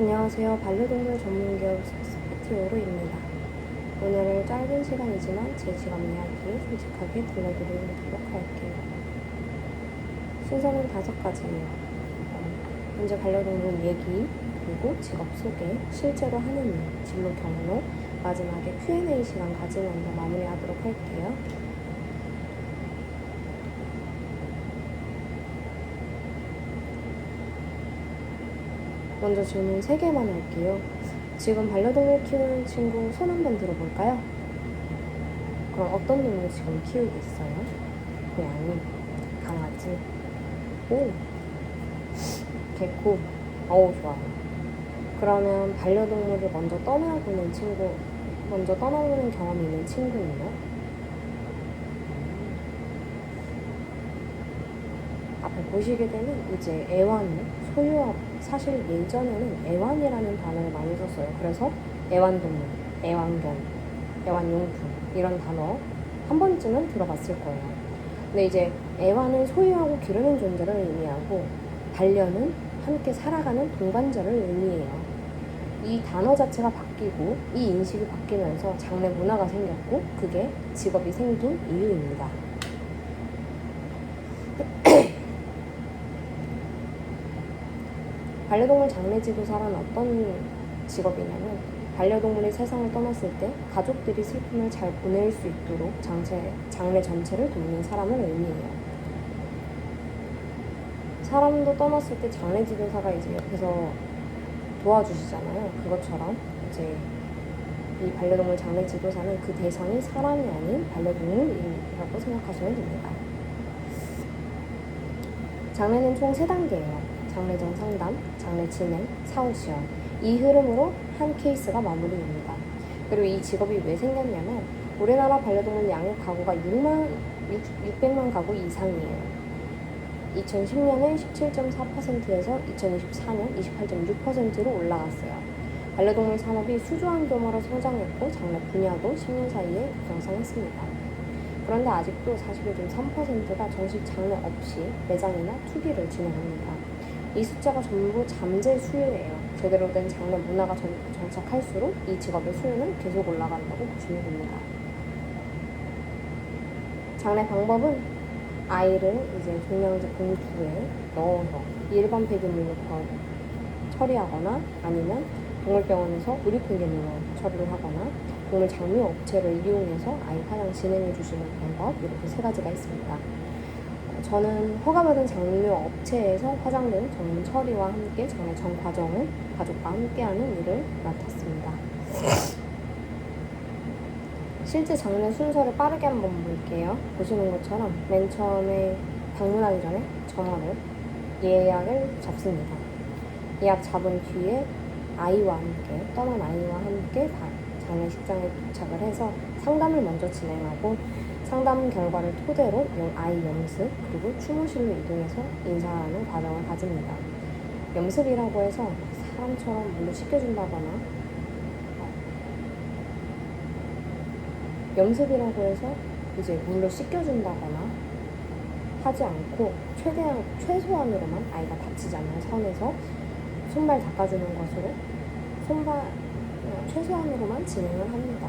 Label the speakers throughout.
Speaker 1: 안녕하세요. 반려동물 전문기업 스페티오로입니다. 오늘은 짧은 시간이지만 제 직업 이야기 솔직하게 들려드리도록 할게요. 순서는 5가지예요. 현재 반려동물 얘기, 그리고 직업 소개, 실제로 하는 일, 진로 경로, 마지막에 Q&A 시간 가지면서 마무리하도록 할게요. 먼저 질문 3개만 할게요. 지금 반려동물 키우는 친구 손 한번 들어볼까요? 그럼 어떤 동물 지금 키우고 있어요? 고양이, 강아지, 오, 개코. 어우, 좋아요. 그러면 반려동물을 먼저 떠나보는 경험이 있는 친구는요? 앞에 보시게 되면 이제 애완을 소유하고, 사실 예전에는 애완이라는 단어를 많이 썼어요. 그래서 애완동물, 애완견, 애완용품 이런 단어 한 번쯤은 들어봤을 거예요. 근데 이제 애완을 소유하고 기르는 존재를 의미하고 반려는 함께 살아가는 동반자를 의미해요. 이 단어 자체가 바뀌고 이 인식이 바뀌면서 장래 문화가 생겼고 그게 직업이 생긴 이유입니다. 반려동물 장례지도사란 어떤 직업이냐면 반려동물이 세상을 떠났을 때 가족들이 슬픔을 잘 보낼 수 있도록 장례 전체를 돕는 사람을 의미해요. 사람도 떠났을 때 장례지도사가 이제 옆에서 도와주시잖아요. 그것처럼 이제 이 반려동물 장례지도사는 그 대상이 사람이 아닌 반려동물이라고 생각하시면 됩니다. 장례는 총 3단계예요. 장례 전 상담, 장례 진행, 사후 지원. 이 흐름으로 한 케이스가 마무리됩니다. 그리고 이 직업이 왜 생겼냐면 우리나라 반려동물 양육 가구가 600만 가구 이상이에요. 2010년에 17.4%에서 2024년 28.6%로 올라갔어요. 반려동물 산업이 수조한 규모로 성장했고 장례 분야도 10년 사이에 경상했습니다. 그런데 아직도 41.3%가 정식 장례 없이 매장이나 투기를 진행합니다. 이 숫자가 전부 잠재 수요예요. 제대로 된 장례 문화가 정착할수록 이 직업의 수요는 계속 올라간다고 보시면 됩니다. 장례 방법은 아이를 이제 종량제 봉투에 넣어서 일반 폐기물로 처리하거나 아니면 동물병원에서 의료 폐기물로 처리를 하거나 동물 장묘 업체를 이용해서 아이 화장 진행해 주시는 방법, 이렇게 3가지가 있습니다. 저는 허가받은 장묘 업체에서 화장등 전문 처리와 함께 장례 전 과정을 가족과 함께하는 일을 맡았습니다. 실제 장례 순서를 빠르게 한번 볼게요. 보시는 것처럼 맨 처음에 방문하기 전에 전화로 예약을 잡습니다. 예약 잡은 뒤에 아이와 함께, 떠난 아이와 함께 장례식장에 도착을 해서 상담을 먼저 진행하고 상담 결과를 토대로 아이 염습 그리고 추모실로 이동해서 인사하는 과정을 가집니다. 염습이라고 해서 사람처럼 물로 씻겨준다거나 염습이라고 해서 이제 물로 씻겨준다거나 하지 않고 최소한으로만 아이가 다치지 않는 선에서 손발 닦아주는 것으로 최소한으로만 진행을 합니다.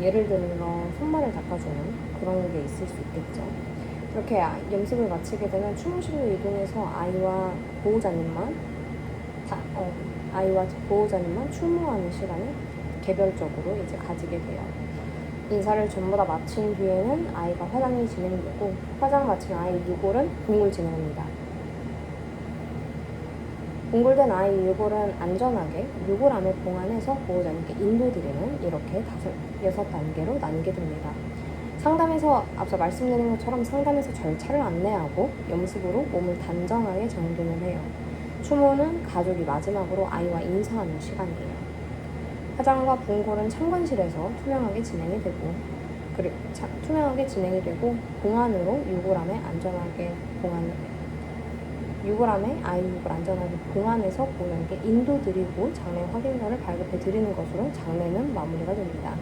Speaker 1: 예를 들어 손발을 닦아주는 그런 게 있을 수 있겠죠. 그렇게 염습을 마치게 되면 추모실로 이동해서 아이와 보호자님만 추모하는 시간을 개별적으로 이제 가지게 돼요. 인사를 전부 다 마친 뒤에는 아이가 화장이 진행되고 화장 마친 아이 유골은 봉골 진행합니다. 봉골된 아이 유골은 안전하게 유골함에 봉안해서 보호자님께 인도드리는 이렇게 6단계로 나뉘게 됩니다. 상담에서 앞서 말씀드린 것처럼 상담에서 절차를 안내하고 염습으로 몸을 단정하게 정돈을 해요. 추모는 가족이 마지막으로 아이와 인사하는 시간이에요. 화장과 봉골은 참관실에서 투명하게 진행이 되고 봉안으로 유골함에 아이 유골 안전하게 봉안해서 보호자님께 인도드리고 장례 확인서를 발급해 드리는 것으로 장례는 마무리가 됩니다.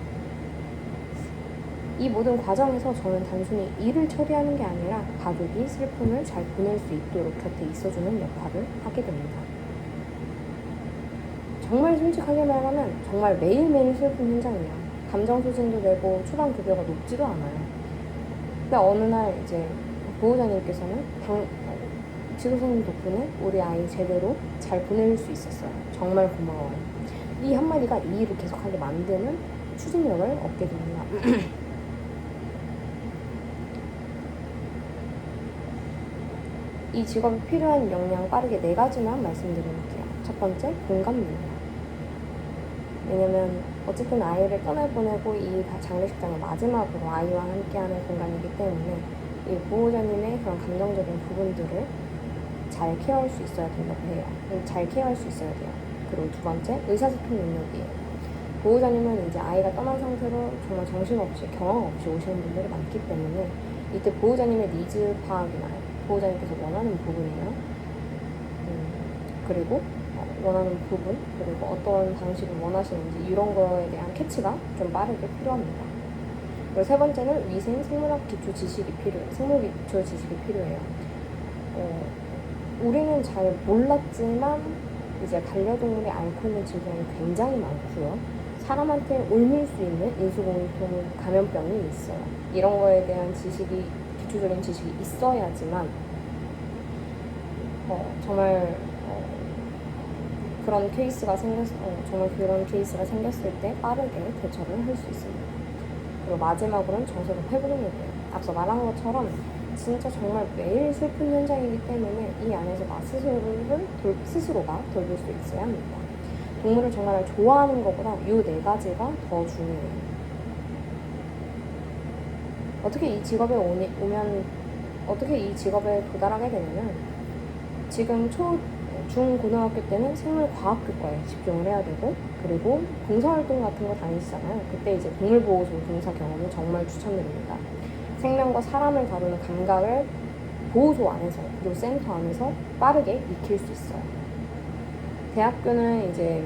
Speaker 1: 이 모든 과정에서 저는 단순히 일을 처리하는 게 아니라 가족이 슬픔을 잘 보낼 수 있도록 곁에 있어주는 역할을 하게 됩니다. 정말 솔직하게 말하면 정말 매일매일 슬픈 현장이야. 감정 소진도 되고 초반 급여가 높지도 않아요. 근데 어느 날 이제 보호자님께서는 지도사님 덕분에 우리 아이 제대로 잘 보낼 수 있었어요. 정말 고마워요. 이 한마디가 이 일을 계속하게 만드는 추진력을 얻게 됩니다. 이 직업이 필요한 역량 빠르게 4가지만 말씀드릴게요. 첫 번째, 공감입니다. 왜냐면 어쨌든 아이를 떠나보내고 이 장례식장의 마지막으로 아이와 함께하는 공간이기 때문에 이 보호자님의 그런 감정적인 부분들을 잘 케어할 수 있어야 된다고 해요. 잘 케어할 수 있어야 돼요. 그리고 두 번째, 의사소통 능력이에요. 보호자님은 이제 아이가 떠난 상태로 정말 정신없이 경험 없이 오시는 분들이 많기 때문에 이때 보호자님의 니즈 파악이나 보호자님께서 원하는 부분이나 그리고 원하는 부분 그리고 어떤 방식을 원하시는지 이런 거에 대한 캐치가 좀 빠르게 필요합니다. 그리고 세 번째는 위생 생물학 기초 지식이 필요해요. 생물 기초 지식이 필요해요. 우리는 잘 몰랐지만 이제 반려동물이 앓고 있는 질병이 굉장히 많고요. 사람한테 옮길 수 있는 인수공통 감염병이 있어요. 이런 거에 대한 지식이 기초적인 지식이 있어야지만 정말 그런 케이스가 생겼을 때 빠르게 대처를 할 수 있습니다. 그리고 마지막으로는 정서적 회복력이에요. 앞서 말한 것처럼 진짜 정말 매일 슬픈 현장이기 때문에 이 안에서 나 스스로가 돌볼 수 있어야 합니다. 동물을 정말 좋아하는 것보다 이 4가지가 더 중요해요. 어떻게 이 직업에 도달하게 되냐면 지금 중고등학교 때는 생물과학교과에 집중을 해야 되고 그리고 봉사활동 같은 거 다니시잖아요. 그때 이제 동물보호소 봉사 경험을 정말 추천드립니다. 생명과 사람을 다루는 감각을 보호소 안에서 그리고 센터 안에서 빠르게 익힐 수 있어요. 대학교는 이제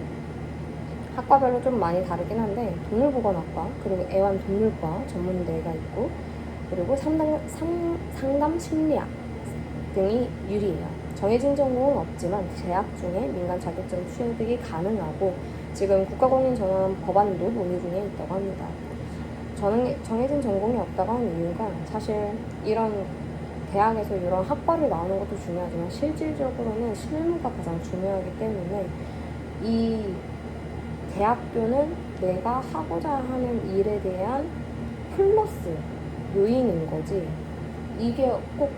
Speaker 1: 학과별로 좀 많이 다르긴 한데 동물보건학과 그리고 애완동물과 전문대가 있고 그리고 상담 심리학 등이 유리해요. 정해진 전공은 없지만 재학 중에 민간 자격증 취득이 가능하고 지금 국가공인 전환 법안도 논의 중에 있다고 합니다. 정해진 전공이 없다고 하는 이유가 사실 이런 대학에서 이런 학과를 나오는 것도 중요하지만 실질적으로는 실무가 가장 중요하기 때문에 이 대학교는 내가 하고자 하는 일에 대한 플러스 요인인 거지 이게 꼭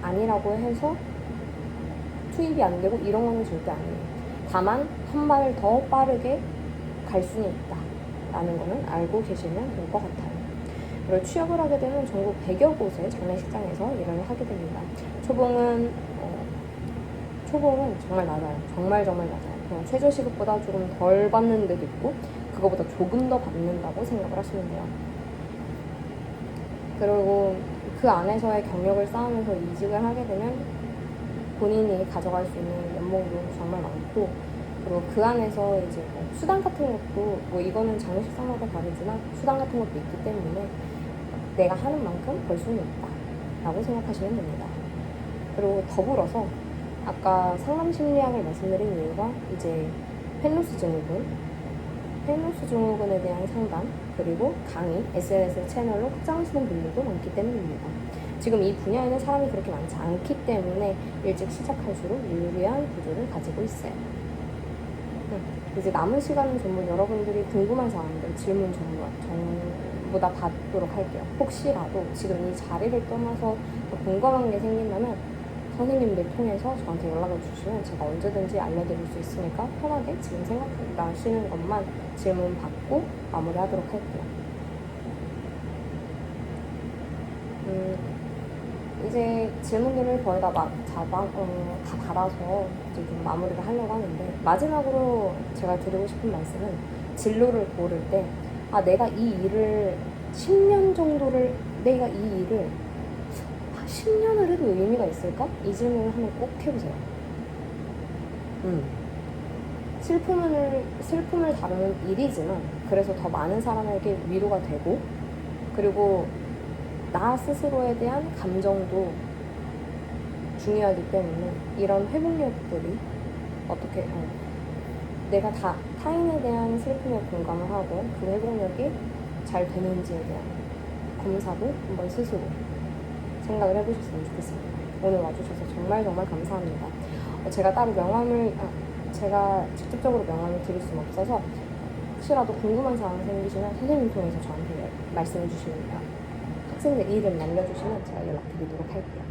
Speaker 1: 아니라고 해서 투입이 안 되고 이런 거는 절대 아니에요. 다만 한 발을 더 빠르게 갈 수는 있다 라는 거는 알고 계시면 될 것 같아요. 그리고 취업을 하게 되면 전국 100여 곳의 장례식장에서 일을 하게 됩니다. 초봉은 정말 낮아요. 정말 낮아요. 그냥 최저시급보다 조금 덜 받는 데도 있고 그거보다 조금 더 받는다고 생각을 하시면 돼요. 그리고 그 안에서의 경력을 쌓으면서 이직을 하게 되면 본인이 가져갈 수 있는 연봉도 정말 많고 그리고 그 안에서 이제 수당 같은 것도 이거는 장례식장마다 다르지만 수당 같은 것도 있기 때문에 내가 하는 만큼 벌 수는 있다 라고 생각하시면 됩니다. 그리고 더불어서 아까 상담심리학을 말씀드린 이유가 이제 펜로스 증후군에 대한 상담 그리고 강의, SNS 채널로 확장하시는 분들도 많기 때문입니다. 지금 이 분야에는 사람이 그렇게 많지 않기 때문에 일찍 시작할수록 유리한 구조를 가지고 있어요. 이제 남은 시간은 전부 여러분들이 궁금한 사항들 질문 전부 다 받도록 할게요. 혹시라도 지금 이 자리를 떠나서 더 궁금한 게 생긴다면 선생님들 통해서 저한테 연락을 주시면 제가 언제든지 알려드릴 수 있으니까 편하게 지금 생각나시는 것만 질문 받고 마무리하도록 할게요. 이제 질문들을 거의 다 받아서 이제 좀 마무리를 하려고 하는데 마지막으로 제가 드리고 싶은 말씀은 진로를 고를 때 내가 이 일을 10년 정도를 내가 이 일을 10년을 해도 의미가 있을까? 이 질문을 한번 꼭 해보세요. 슬픔을 다루는 일이지만 그래서 더 많은 사람에게 위로가 되고 그리고 나 스스로에 대한 감정도 중요하기 때문에 이런 회복력들이 내가 타인에 대한 슬픔에 공감을 하고 그 회복력이 잘 되는지에 대한 검사도 한번 스스로 생각을 해보셨으면 좋겠습니다. 오늘 와주셔서 정말 감사합니다. 제가 따로 제가 직접적으로 명함을 드릴 수는 없어서 혹시라도 궁금한 사항 생기시면 선생님 통해서 저한테 말씀해 주시면 학생들 이름 남겨주시면 제가 연락드리도록 할게요.